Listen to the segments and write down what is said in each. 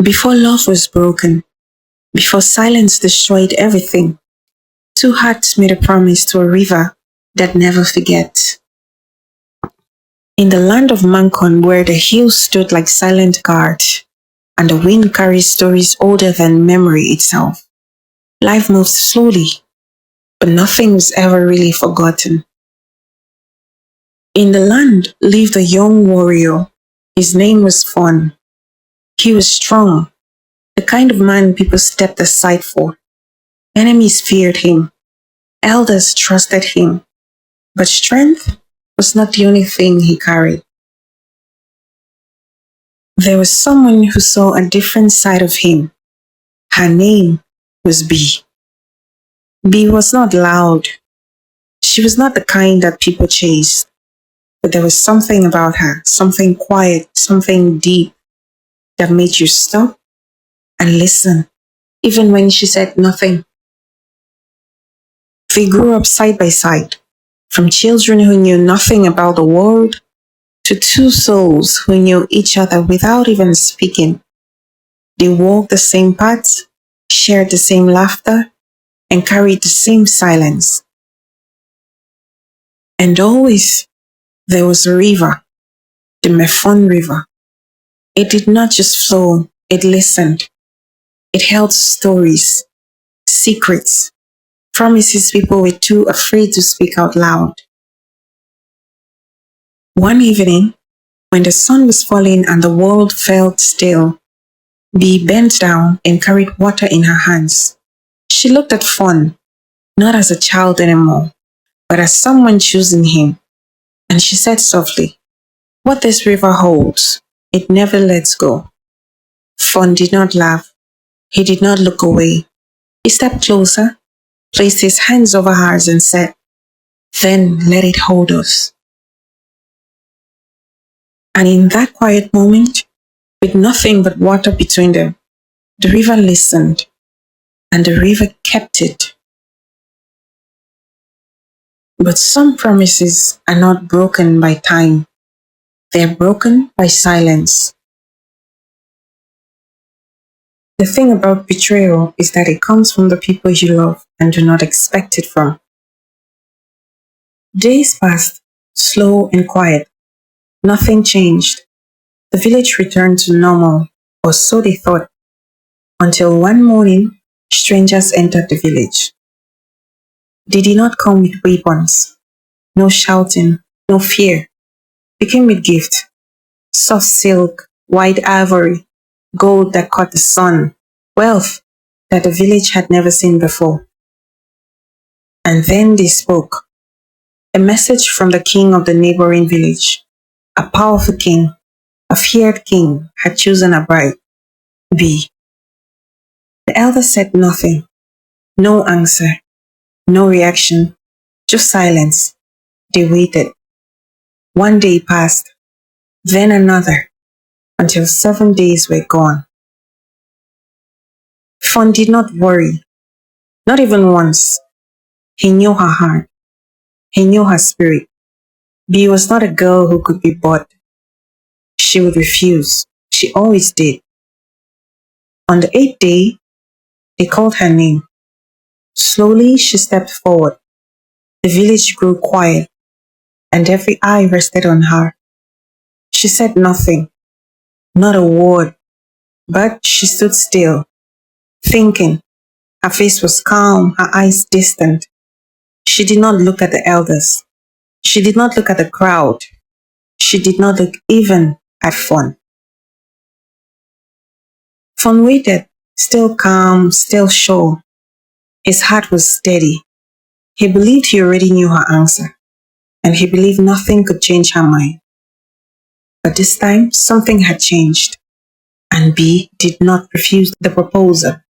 Before love was broken, before silence destroyed everything, two hearts made a promise to a river that never forgets. In the land of Mancon, where the hills stood like silent guards, and the wind carries stories older than memory itself, life moved slowly, but nothing was ever really forgotten. In the land lived a young warrior. His name was Fon. He was strong, the kind of man people stepped aside for. Enemies feared him, elders trusted him, but strength was not the only thing he carried. There was someone who saw a different side of him. Her name was Bee. Bee was not loud. She was not the kind that people chased, but there was something about her, something quiet, something deep that made you stop and listen, even when she said nothing. They grew up side by side, from children who knew nothing about the world to two souls who knew each other without even speaking. They walked the same paths, shared the same laughter, and carried the same silence. And always there was a river, the Mefon River. It did not just flow, it listened. It held stories, secrets, promises people were too afraid to speak out loud. One evening, when the sun was falling and the world felt still, Bee bent down and carried water in her hands. She looked at Fon, not as a child anymore, but as someone choosing him, and she said softly, "What this river holds, it never lets go." Fon did not laugh. He did not look away. He stepped closer, placed his hands over hers and said, "Then let it hold us." And in that quiet moment, with nothing but water between them, the river listened, and the river kept it. But some promises are not broken by time, they are broken by silence. The thing about betrayal is that it comes from the people you love and do not expect it from. Days passed, slow and quiet. Nothing changed. The village returned to normal, or so they thought, until one morning, strangers entered the village. They did not come with weapons, no shouting, no fear. They came with gifts, soft silk, white ivory, gold that caught the sun, wealth that the village had never seen before. And then they spoke. A message from the king of the neighboring village. A powerful king, a feared king, had chosen a bride, Bee. The elder said nothing, no answer, no reaction, just silence. They waited. One day passed, then another, until 7 days were gone. Fon did not worry, not even once. He knew her heart. He knew her spirit. Bee was not a girl who could be bought. She would refuse. She always did. On the 8th day, they called her name. Slowly, she stepped forward. The village grew quiet, and every eye rested on her. She said nothing, not a word, but she stood still, thinking. Her face was calm, her eyes distant. She did not look at the elders. She did not look at the crowd. She did not look even at Fon. Fon waited, still calm, still sure. His heart was steady. He believed he already knew her answer, and he believed nothing could change her mind. But this time, something had changed, and Bee did not refuse the proposal.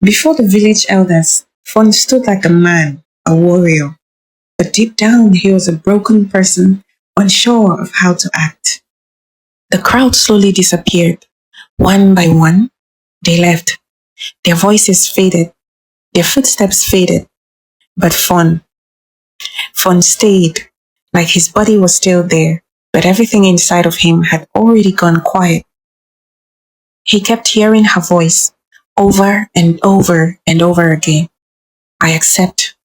Before the village elders, Fon stood like a man, a warrior, but deep down he was a broken person, unsure of how to act. The crowd slowly disappeared. One by one, they left. Their voices faded, their footsteps faded, but Fon stayed, like his body was still there, but everything inside of him had already gone quiet. He kept hearing her voice over and over and over again. I accept.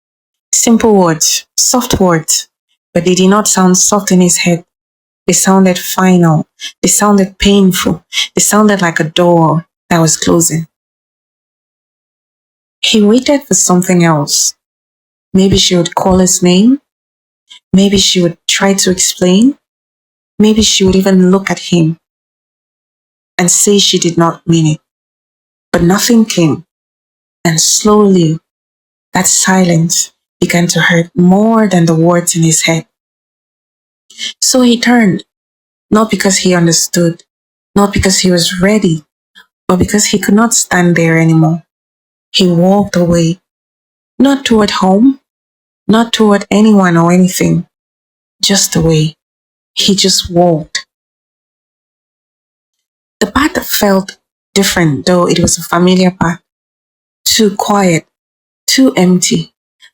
Simple words, soft words, but they did not sound soft in his head. They sounded final. They sounded painful. They sounded like a door that was closing. He waited for something else. Maybe she would call his name. Maybe she would try to explain. Maybe she would even look at him and say she did not mean it. But nothing came. And slowly, that silence began to hurt more than the words in his head. So he turned, not because he understood, not because he was ready, but because he could not stand there anymore. He walked away, not toward home, not toward anyone or anything, just away. He just walked. The path felt different, though it was a familiar path. Too quiet, too empty,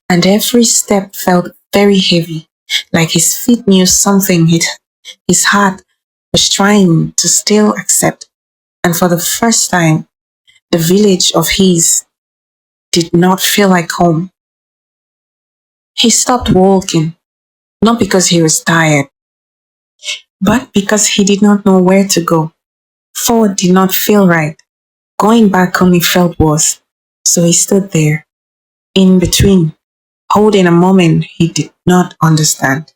and every step felt very heavy, like his feet knew something his heart was trying to still accept. And for the first time, the village of his did not feel like home. He stopped walking, not because he was tired, but because he did not know where to go. Forward did not feel right. Going back only felt worse. So he stood there, in between, holding a moment he did not understand.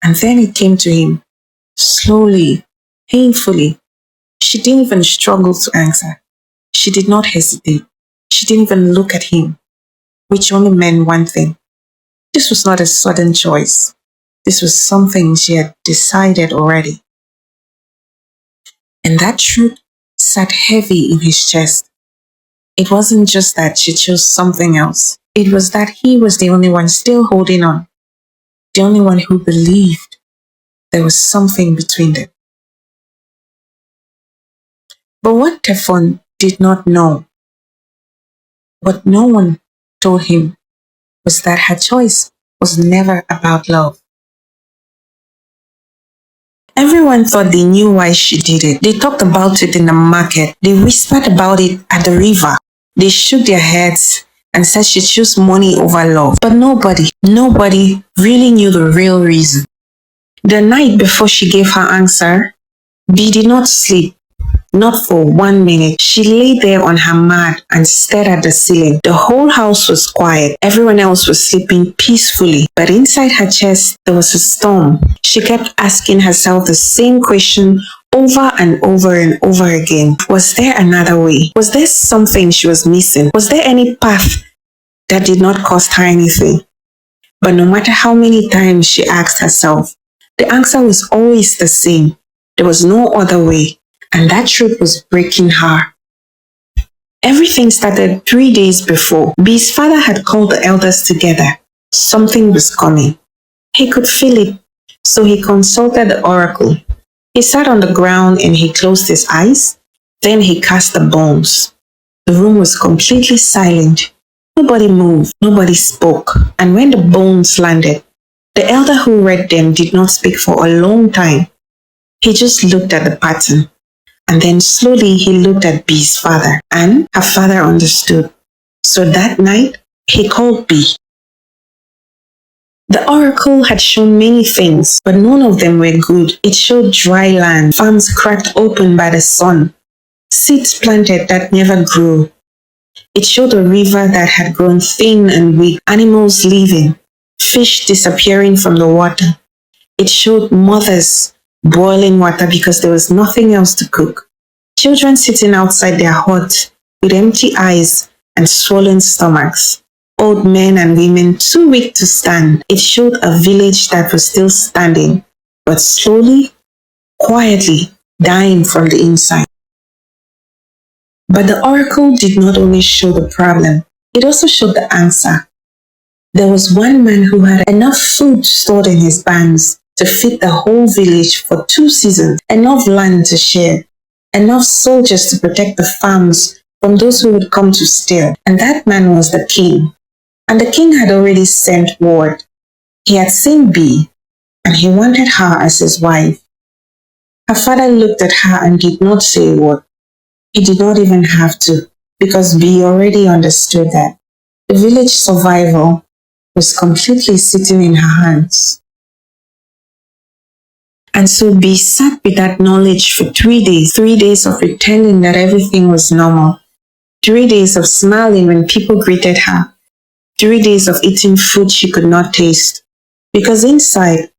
And then it came to him, slowly, painfully. She didn't even struggle to answer. She did not hesitate. She didn't even look at him, which only meant one thing. This was not a sudden choice. This was something she had decided already. And that truth sat heavy in his chest. It wasn't just that she chose something else. It was that he was the only one still holding on, the only one who believed there was something between them. But what Tefon did not know, what no one told him, was that her choice was never about love. Everyone thought they knew why she did it. They talked about it in the market. They whispered about it at the river. They shook their heads and said she chose money over love. But nobody really knew the real reason. The night before she gave her answer, Bee did not sleep. Not for 1 minute. She lay there on her mat and stared at the ceiling. The whole house was quiet. Everyone else was sleeping peacefully. But inside her chest, there was a storm. She kept asking herself the same question over and over and over again. Was there another way? Was there something she was missing? Was there any path that did not cost her anything? But no matter how many times she asked herself, the answer was always the same. There was no other way. And that truth was breaking her. Everything started 3 days before. Bee's father had called the elders together. Something was coming. He could feel it, so he consulted the oracle. He sat on the ground and he closed his eyes. Then he cast the bones. The room was completely silent. Nobody moved. Nobody spoke. And when the bones landed, the elder who read them did not speak for a long time. He just looked at the pattern. And then slowly he looked at Bee's father, and her father understood. So that night, he called Bee. The oracle had shown many things, but none of them were good. It showed dry land, farms cracked open by the sun, seeds planted that never grew. It showed a river that had grown thin and weak, animals leaving, fish disappearing from the water. It showed mothers boiling water because there was nothing else to cook. Children sitting outside their huts with empty eyes and swollen stomachs. Old men and women too weak to stand. It showed a village that was still standing, but slowly, quietly dying from the inside. But the oracle did not only show the problem, it also showed the answer. There was one man who had enough food stored in his barns to feed the whole village for 2 seasons, enough land to share, enough soldiers to protect the farms from those who would come to steal. And that man was the king. And the king had already sent word. He had seen Bee, and he wanted her as his wife. Her father looked at her and did not say a word. He did not even have to, because B already understood that the village survival was completely sitting in her hands. And so B sat with that knowledge for 3 days, 3 days of pretending that everything was normal, 3 days of smiling when people greeted her, 3 days of eating food she could not taste, because inside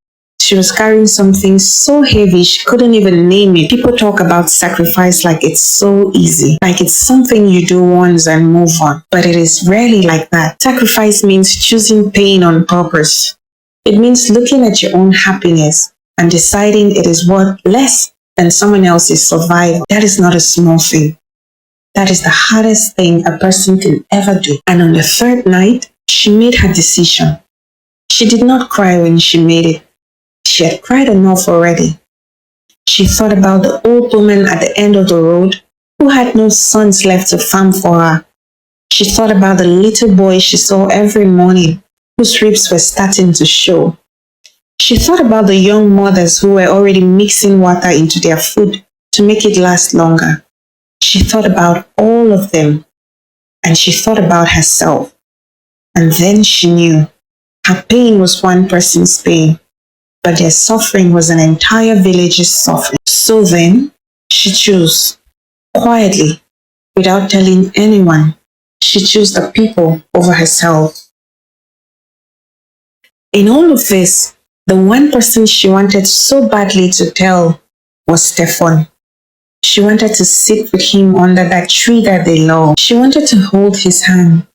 she was carrying something so heavy she couldn't even name it. People talk about sacrifice like it's so easy, like it's something you do once and move on. But it is rarely like that. Sacrifice means choosing pain on purpose. It means looking at your own happiness and deciding it is worth less than someone else's survival. That is not a small thing. That is the hardest thing a person can ever do. And on the third night, she made her decision. She did not cry when she made it. She had cried enough already. She thought about the old woman at the end of the road who had no sons left to farm for her. She thought about the little boy she saw every morning whose ribs were starting to show. She thought about the young mothers who were already mixing water into their food to make it last longer. She thought about all of them, and she thought about herself. And then she knew her pain was one person's pain, but their suffering was an entire village's suffering. So then, she chose, quietly, without telling anyone, she chose the people over herself. In all of this, the one person she wanted so badly to tell was Stefan. She wanted to sit with him under that tree that they loved. She wanted to hold his hand.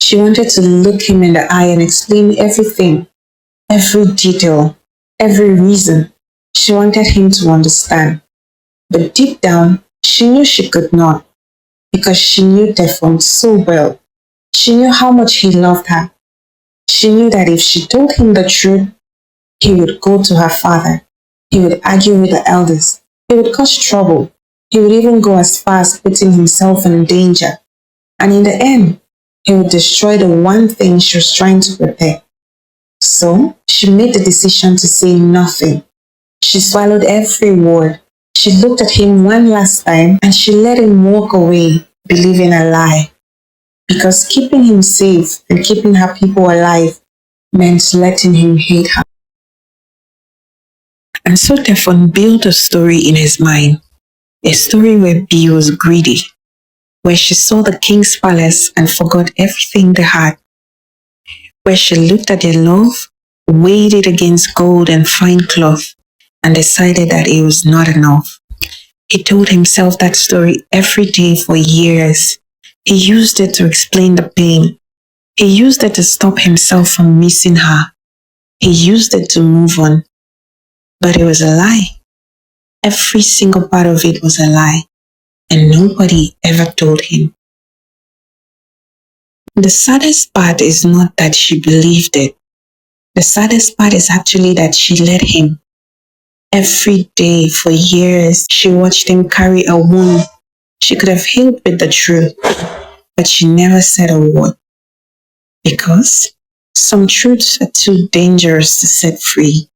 She wanted to look him in the eye and explain everything, every detail, every reason. She wanted him to understand. But deep down, she knew she could not, because she knew Stefan so well. She knew how much he loved her. She knew that if she told him the truth, he would go to her father. He would argue with the elders. He would cause trouble. He would even go as far as putting himself in danger. And in the end, he would destroy the one thing she was trying to protect. So, she made the decision to say nothing. She swallowed every word. She looked at him one last time and she let him walk away, believing a lie. Because keeping him safe and keeping her people alive meant letting him hate her. And so Stefan built a story in his mind. A story where B was greedy, where she saw the king's palace and forgot everything they had, where she looked at their love, weighed it against gold and fine cloth, and decided that it was not enough. He told himself that story every day for years. He used it to explain the pain. He used it to stop himself from missing her. He used it to move on. But it was a lie. Every single part of it was a lie, and nobody ever told him. The saddest part is not that she believed it. The saddest part is actually that she let him. Every day for years, she watched him carry a wound she could have healed with the truth, but she never said a word. Because some truths are too dangerous to set free.